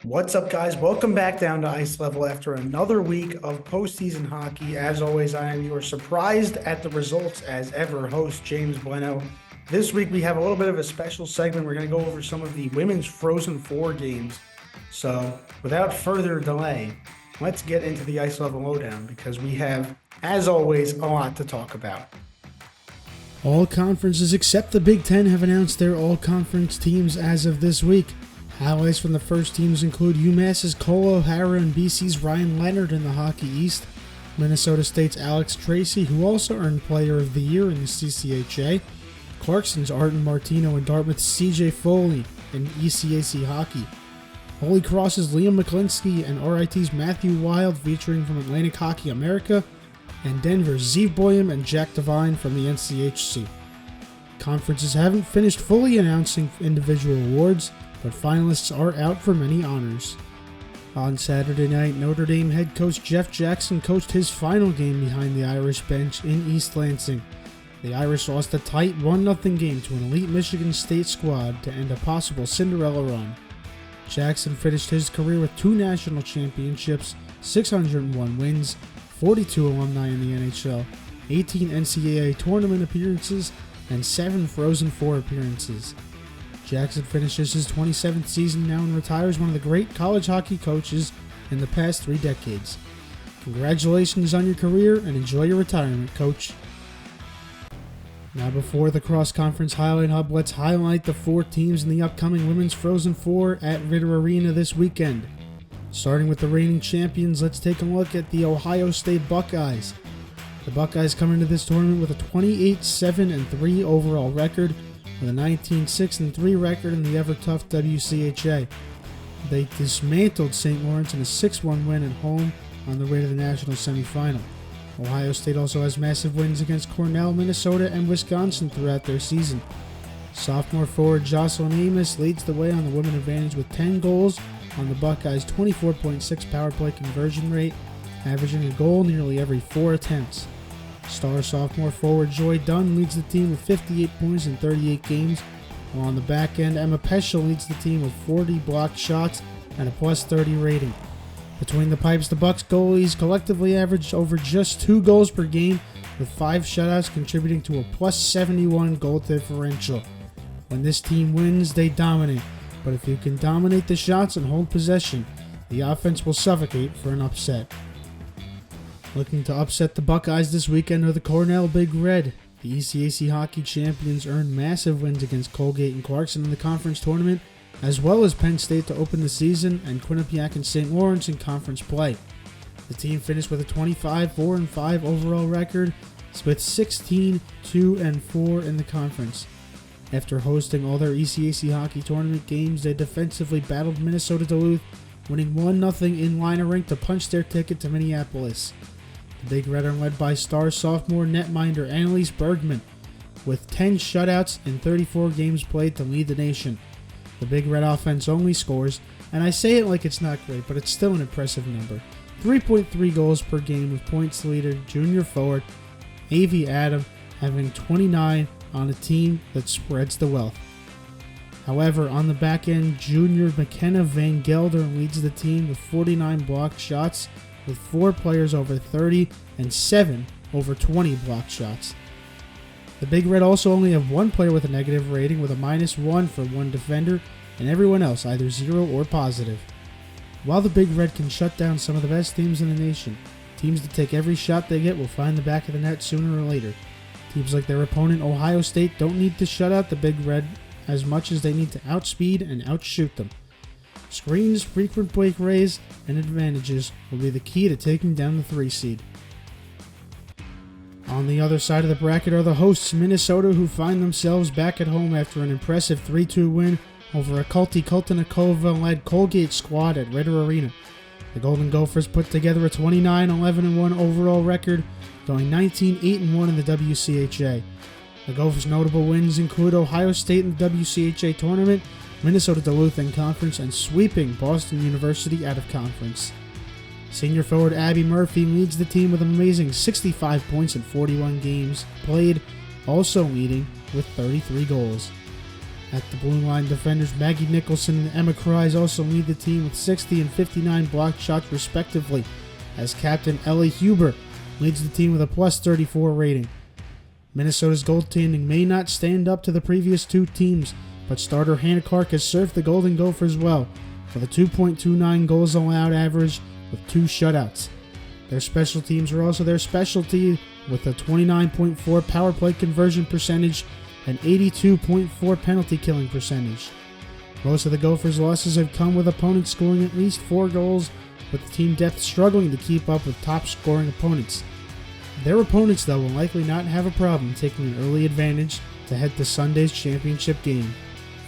What's up, guys? Welcome back down to Ice Level after another week of postseason hockey. As always, I am your surprised at the results as ever host, James Blennau. This week, we have a little bit of a special segment. We're going to go over some of the women's Frozen Four games. So, without further delay, let's get into the Ice Level Lowdown because we have, as always, a lot to talk about. All conferences except the Big Ten have announced their all-conference teams as of this week. Highlights from the first teams include UMass's Cole O'Hara and BC's Ryan Leonard in the Hockey East, Minnesota State's Alex Tracy, who also earned Player of the Year in the CCHA, Clarkson's Arden Martino and Dartmouth's CJ Foley in ECAC Hockey, Holy Cross's Liam McClinsky and RIT's Matthew Wild featuring from Atlantic Hockey America, and Denver's Zeev Boyum and Jack Devine from the NCHC. Conferences haven't finished fully announcing individual awards, but finalists are out for many honors. On Saturday night, Notre Dame head coach Jeff Jackson coached his final game behind the Irish bench in East Lansing. The Irish lost a tight 1-0 game to an elite Michigan State squad to end a possible Cinderella run. Jackson finished his career with 2 national championships, 601 wins, 42 alumni in the NHL, 18 NCAA Tournament appearances, and 7 Frozen Four appearances. Jackson finishes his 27th season now and retires one of the great college hockey coaches in the past 3 decades. Congratulations on your career and enjoy your retirement, Coach. Now before the cross-conference highlight hub, let's highlight the 4 teams in the upcoming Women's Frozen Four at Ritter Arena this weekend. Starting with the reigning champions, let's take a look at the Ohio State Buckeyes. The Buckeyes come into this tournament with a 28-7-3 overall record, with a 19-6-3 record in the ever-tough WCHA. They dismantled St. Lawrence in a 6-1 win at home on the way to the national semifinal. Ohio State also has massive wins against Cornell, Minnesota, and Wisconsin throughout their season. Sophomore forward Jocelyn Amos leads the way on the women advantage with 10 goals on the Buckeyes' 24.6 power play conversion rate, averaging a goal nearly every 4 attempts. Star sophomore forward Joy Dunn leads the team with 58 points in 38 games, while on the back end Emma Peschel leads the team with 40 blocked shots and a plus 30 rating. Between the pipes, the Bucks goalies collectively averaged over just 2 goals per game, with 5 shutouts contributing to a plus 71 goal differential. When this team wins, they dominate, but if you can dominate the shots and hold possession, the offense will suffocate for an upset. Looking to upset the Buckeyes this weekend are the Cornell Big Red. The ECAC hockey champions earned massive wins against Colgate and Clarkson in the conference tournament, as well as Penn State to open the season and Quinnipiac and St. Lawrence in conference play. The team finished with a 25-4-5 overall record, with 16-2-4 in the conference. After hosting all their ECAC hockey tournament games, they defensively battled Minnesota Duluth, winning 1-0 in liner rink to punch their ticket to Minneapolis. The Big Red are led by star sophomore netminder Annalise Bergman, with 10 shutouts in 34 games played to lead the nation. The Big Red offense only scores, and I say it like it's not great, but it's still an impressive number, 3.3 goals per game, with points leader junior forward Avi Adam having 29 on a team that spreads the wealth. However, on the back end, junior McKenna Van Gelder leads the team with 49 blocked shots, with 4 players over 30 and 7 over 20 blocked shots. The Big Red also only have 1 player with a negative rating, with a -1 for 1 defender, and everyone else either 0 or positive. While the Big Red can shut down some of the best teams in the nation, teams that take every shot they get will find the back of the net sooner or later. Teams like their opponent Ohio State don't need to shut out the Big Red as much as they need to outspeed and outshoot them. Screens, frequent breakaways, and advantages will be the key to taking down the 3 seed. On the other side of the bracket are the hosts Minnesota, who find themselves back at home after an impressive 3-2 win over a Kulti Kultanikova-led Colgate squad at Ritter Arena. The Golden Gophers put together a 29-11-1 overall record, going 19-8-1 in the WCHA. The Gophers' notable wins include Ohio State in the WCHA tournament, Minnesota Duluth in conference, and sweeping Boston University out of conference. Senior forward Abby Murphy leads the team with an amazing 65 points in 41 games played, also leading with 33 goals. At the blue line, defenders Maggie Nicholson and Emma Kreis also lead the team with 60 and 59 blocked shots respectively, as captain Ellie Huber leads the team with a plus 34 rating. Minnesota's goaltending may not stand up to the previous two teams, but starter Hannah Clark has served the Golden Gophers well, with a 2.29 goals allowed average with 2 shutouts. Their special teams are also their specialty, with a 29.4 power play conversion percentage and 82.4 penalty killing percentage. Most of the Gophers' losses have come with opponents scoring at least 4 goals, with the team depth struggling to keep up with top scoring opponents. Their opponents, though, will likely not have a problem taking an early advantage to head to Sunday's championship game.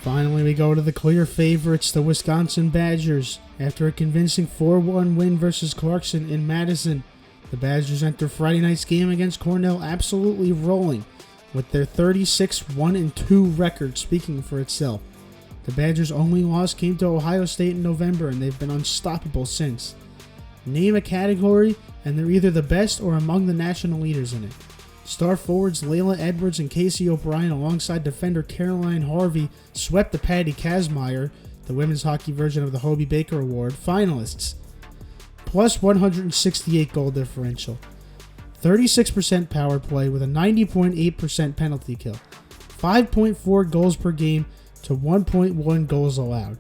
Finally, we go to the clear favorites, the Wisconsin Badgers. After a convincing 4-1 win versus Clarkson in Madison, the Badgers enter Friday night's game against Cornell absolutely rolling, with their 36-1-2 record speaking for itself. The Badgers' only loss came to Ohio State in November, and they've been unstoppable since. Name a category, and they're either the best or among the national leaders in it. Star forwards Layla Edwards and Casey O'Brien, alongside defender Caroline Harvey, swept the Patty Kazmaier, the women's hockey version of the Hobie Baker Award, finalists. Plus 168 goal differential, 36% power play with a 90.8% penalty kill, 5.4 goals per game to 1.1 goals allowed,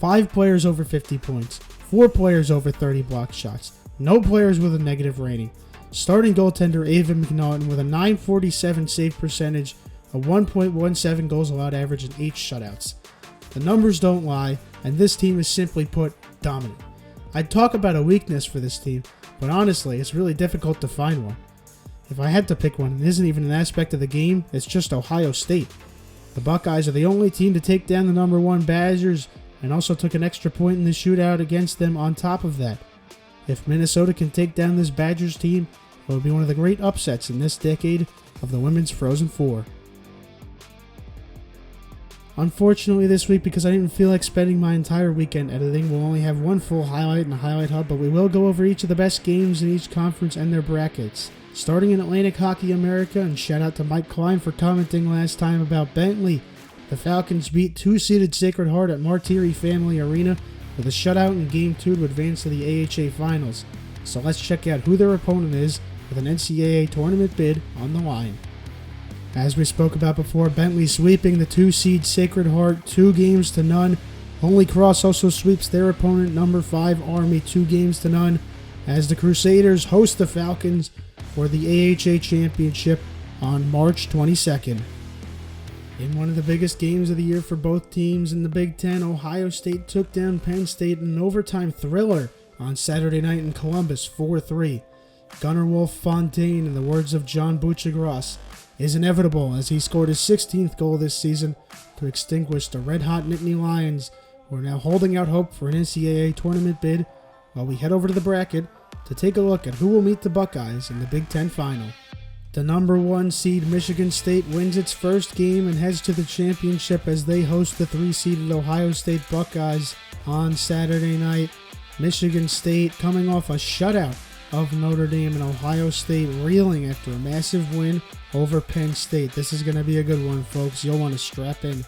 5 players over 50 points, 4 players over 30 blocked shots, no players with a negative rating. Starting goaltender Ava McNaughton with a .947 save percentage, a 1.17 goals allowed average, and 8 shutouts. The numbers don't lie, and this team is simply put dominant. I'd talk about a weakness for this team, but honestly, it's really difficult to find one. If I had to pick one, it isn't even an aspect of the game, it's just Ohio State. The Buckeyes are the only team to take down the number 1 Badgers, and also took an extra point in the shootout against them on top of that. If Minnesota can take down this Badgers team, it will be one of the great upsets in this decade of the Women's Frozen Four. Unfortunately this week, because I didn't feel like spending my entire weekend editing, we'll only have one full highlight in the highlight hub, but we will go over each of the best games in each conference and their brackets. Starting in Atlantic Hockey America, and shout out to Mike Klein for commenting last time about Bentley. The Falcons beat 2-seeded Sacred Heart at Martiri Family Arena with a shutout in Game 2 to advance to the AHA Finals. So let's check out who their opponent is with an NCAA Tournament bid on the line. As we spoke about before, Bentley sweeping the 2-seed Sacred Heart 2-0. Holy Cross also sweeps their opponent, number 5 Army, 2-0, as the Crusaders host the Falcons for the AHA Championship on March 22nd. In one of the biggest games of the year for both teams in the Big Ten, Ohio State took down Penn State in an overtime thriller on Saturday night in Columbus, 4-3. Gunnar Wolf Fontaine, in the words of John Buccigross, is inevitable as he scored his 16th goal this season to extinguish the red-hot Nittany Lions, who are now holding out hope for an NCAA tournament bid, while we head over to the bracket to take a look at who will meet the Buckeyes in the Big Ten Final. The number 1 seed Michigan State wins its first game and heads to the championship as they host the 3-seeded Ohio State Buckeyes on Saturday night. Michigan State coming off a shutout of Notre Dame, and Ohio State reeling after a massive win over Penn State. This is going to be a good one, folks. You'll want to strap in.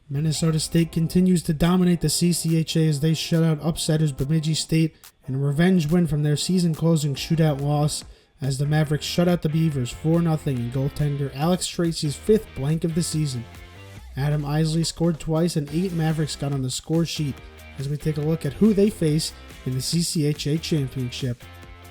Minnesota State continues to dominate the CCHA as they shut out upsetters Bemidji State in a revenge win from their season-closing shootout loss, as the Mavericks shut out the Beavers 4-0 in goaltender Alex Tracy's 5th blank of the season. Adam Isley scored twice, and 8 Mavericks got on the score sheet as we take a look at who they face in the CCHA Championship.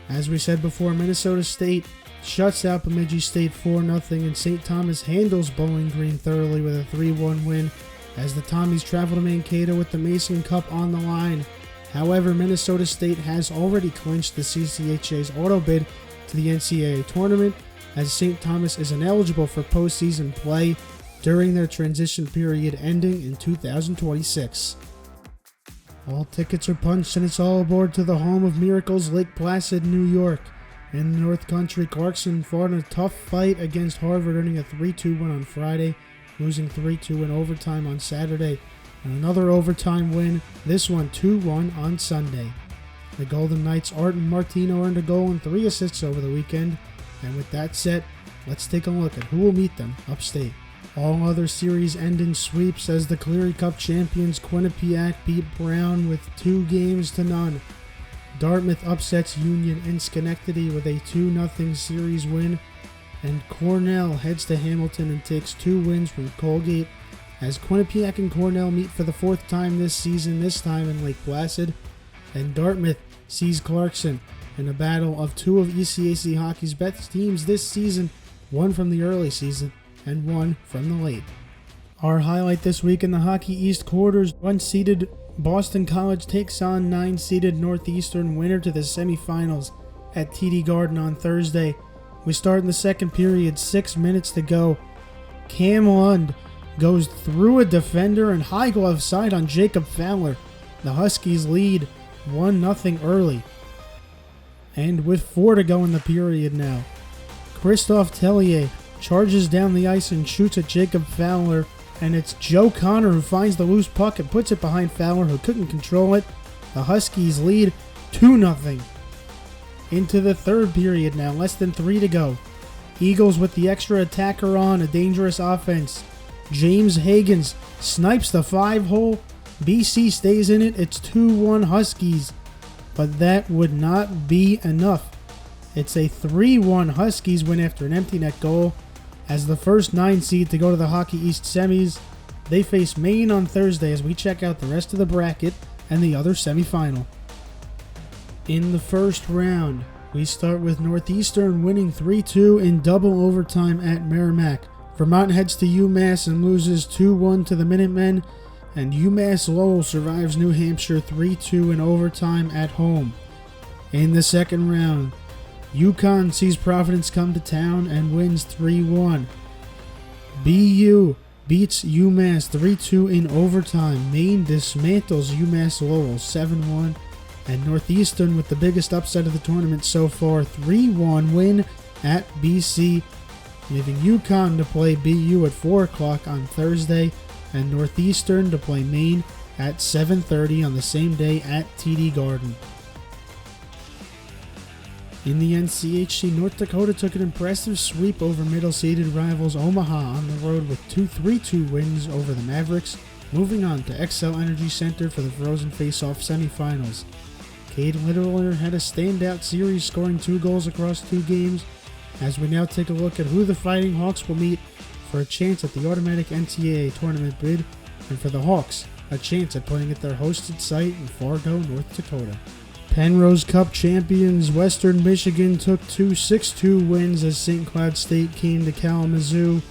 As we said before, Minnesota State shuts out Bemidji State 4-0, and St. Thomas handles Bowling Green thoroughly with a 3-1 win as the Tommies travel to Mankato with the Mason Cup on the line. However, Minnesota State has already clinched the CCHA's auto bid to the NCAA Tournament, as St. Thomas is ineligible for postseason play during their transition period ending in 2026. All tickets are punched, and it's all aboard to the home of Miracles, Lake Placid, New York. In the North Country, Clarkson fought in a tough fight against Harvard, earning a 3-2 win on Friday, losing 3-2 in overtime on Saturday, and another overtime win, this one 2-1 on Sunday. The Golden Knights' Arten Martino earned a goal and 3 assists over the weekend, and with that said, let's take a look at who will meet them upstate. All other series end in sweeps as the Cleary Cup champions Quinnipiac beat Brown with 2-0. Dartmouth upsets Union and Schenectady with a 2-0 series win, and Cornell heads to Hamilton and takes 2 wins from Colgate as Quinnipiac and Cornell meet for the 4th time this season, this time in Lake Placid, and Dartmouth sees Clarkson in a battle of 2 of ECAC hockey's best teams this season, one from the early season and one from the late. Our highlight this week in the Hockey East quarters, 1-seeded Boston College takes on 9-seeded Northeastern, winner to the semifinals at TD Garden on Thursday. We start in the second period, 6 minutes to go. Cam Lund goes through a defender and high glove side on Jacob Fowler. The Huskies lead 1-0 early. And with 4 to go in the period now, Christophe Tellier charges down the ice and shoots at Jacob Fowler, and it's Joe Connor who finds the loose puck and puts it behind Fowler, who couldn't control it. The Huskies lead 2-0. Into the third period now, less than 3 to go. Eagles with the extra attacker on, a dangerous offense. James Hagens snipes the 5-hole. BC stays in it. It's 2-1 Huskies. But that would not be enough. It's a 3-1 Huskies win after an empty net goal. As the first 9 seed to go to the Hockey East semis, they face Maine on Thursday as we check out the rest of the bracket and the other semifinal. In the first round, we start with Northeastern winning 3-2 in double overtime at Merrimack. Vermont heads to UMass and loses 2-1 to the Minutemen, and UMass Lowell survives New Hampshire 3-2 in overtime at home. In the second round, UConn sees Providence come to town and wins 3-1. BU beats UMass 3-2 in overtime. Maine dismantles UMass Lowell 7-1. And Northeastern with the biggest upset of the tournament so far, 3-1 win at BC, leaving UConn to play BU at 4 o'clock on Thursday, and Northeastern to play Maine at 7:30 on the same day at TD Garden. In the NCHC, North Dakota took an impressive sweep over middle-seeded rivals Omaha on the road with 2 3-2 wins over the Mavericks, moving on to XL Energy Center for the Frozen Face-Off semifinals. Cade Littler had a standout series, scoring 2 goals across 2 games, as we now take a look at who the Fighting Hawks will meet for a chance at the automatic NCAA Tournament bid, and for the Hawks, a chance at playing at their hosted site in Fargo, North Dakota. Penrose Cup champions Western Michigan took 2 6-2 wins as St. Cloud State came to Kalamazoo.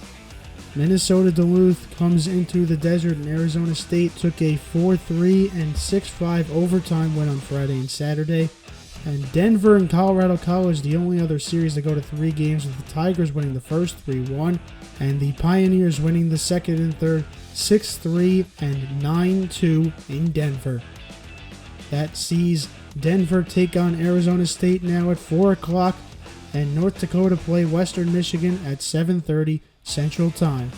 Minnesota Duluth comes into the desert, and Arizona State took a 4-3 and 6-5 overtime win on Friday and Saturday. And Denver and Colorado College, the only other series to go to 3 games, with the Tigers winning the first 3-1 and the Pioneers winning the second and third 6-3 and 9-2 in Denver. That sees Denver take on Arizona State now at 4 o'clock, and North Dakota play Western Michigan at 7:30 Central Time.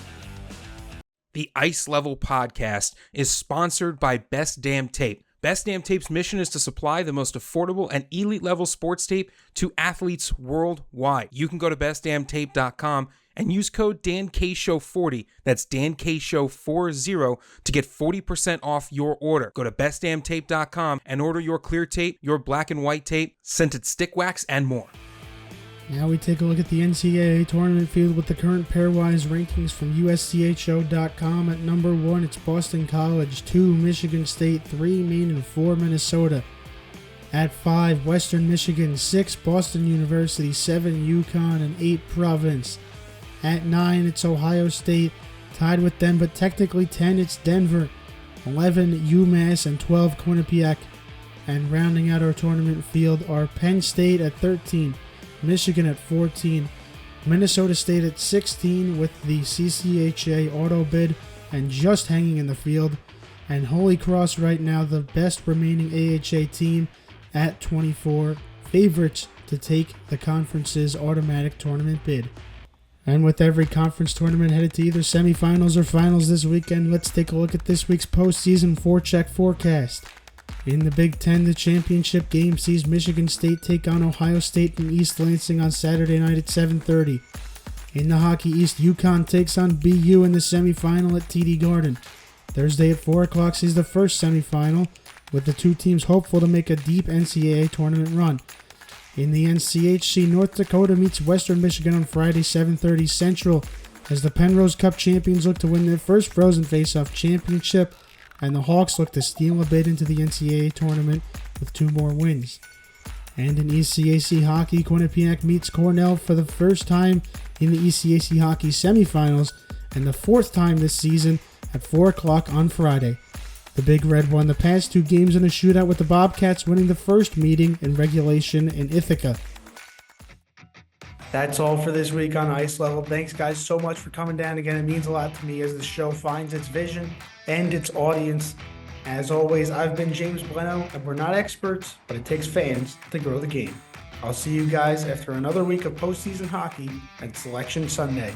The Ice Level Podcast is sponsored by Best Damn Tape. Best Damn Tape's mission is to supply the most affordable and elite-level sports tape to athletes worldwide. You can go to bestdamntape.com and use code DanKShow40, that's DanKShow40, to get 40% off your order. Go to bestdamntape.com and order your clear tape, your black and white tape, scented stick wax, and more. Now we take a look at the NCAA Tournament field with the current pairwise rankings from USCHO.com. At number 1, it's Boston College, 2, Michigan State, 3, Maine, and 4, Minnesota. At 5, Western Michigan, 6, Boston University, 7, UConn, and 8, Providence. At 9, it's Ohio State, tied with them, but technically 10, it's Denver, 11, UMass, and 12, Quinnipiac. And rounding out our tournament field are Penn State at 13, Michigan at 14, Minnesota State at 16 with the CCHA auto bid and just hanging in the field, and Holy Cross right now the best remaining AHA team at 24, favorites to take the conference's automatic tournament bid. And with every conference tournament headed to either semifinals or finals this weekend, let's take a look at this week's postseason Forecheck Forecast. In the Big Ten, the championship game sees Michigan State take on Ohio State in East Lansing on Saturday night at 7:30. In the Hockey East, UConn takes on BU in the semifinal at TD Garden. Thursday at 4 o'clock sees the first semifinal, with the two teams hopeful to make a deep NCAA tournament run. In the NCHC, North Dakota meets Western Michigan on Friday, 7:30 Central, as the Penrose Cup champions look to win their first Frozen Faceoff championship, and the Hawks look to steal a bid into the NCAA tournament with 2 more wins. And in ECAC hockey, Quinnipiac meets Cornell for the first time in the ECAC hockey semifinals, and the 4th time this season at 4 o'clock on Friday. The Big Red won the past 2 games in a shootout, with the Bobcats winning the first meeting in regulation in Ithaca. That's all for this week on Ice Level. Thanks, guys, so much for coming down again. It means a lot to me as the show finds its vision and its audience. As always, I've been James Blennau, and we're not experts, but it takes fans to grow the game. I'll see you guys after another week of postseason hockey and Selection Sunday.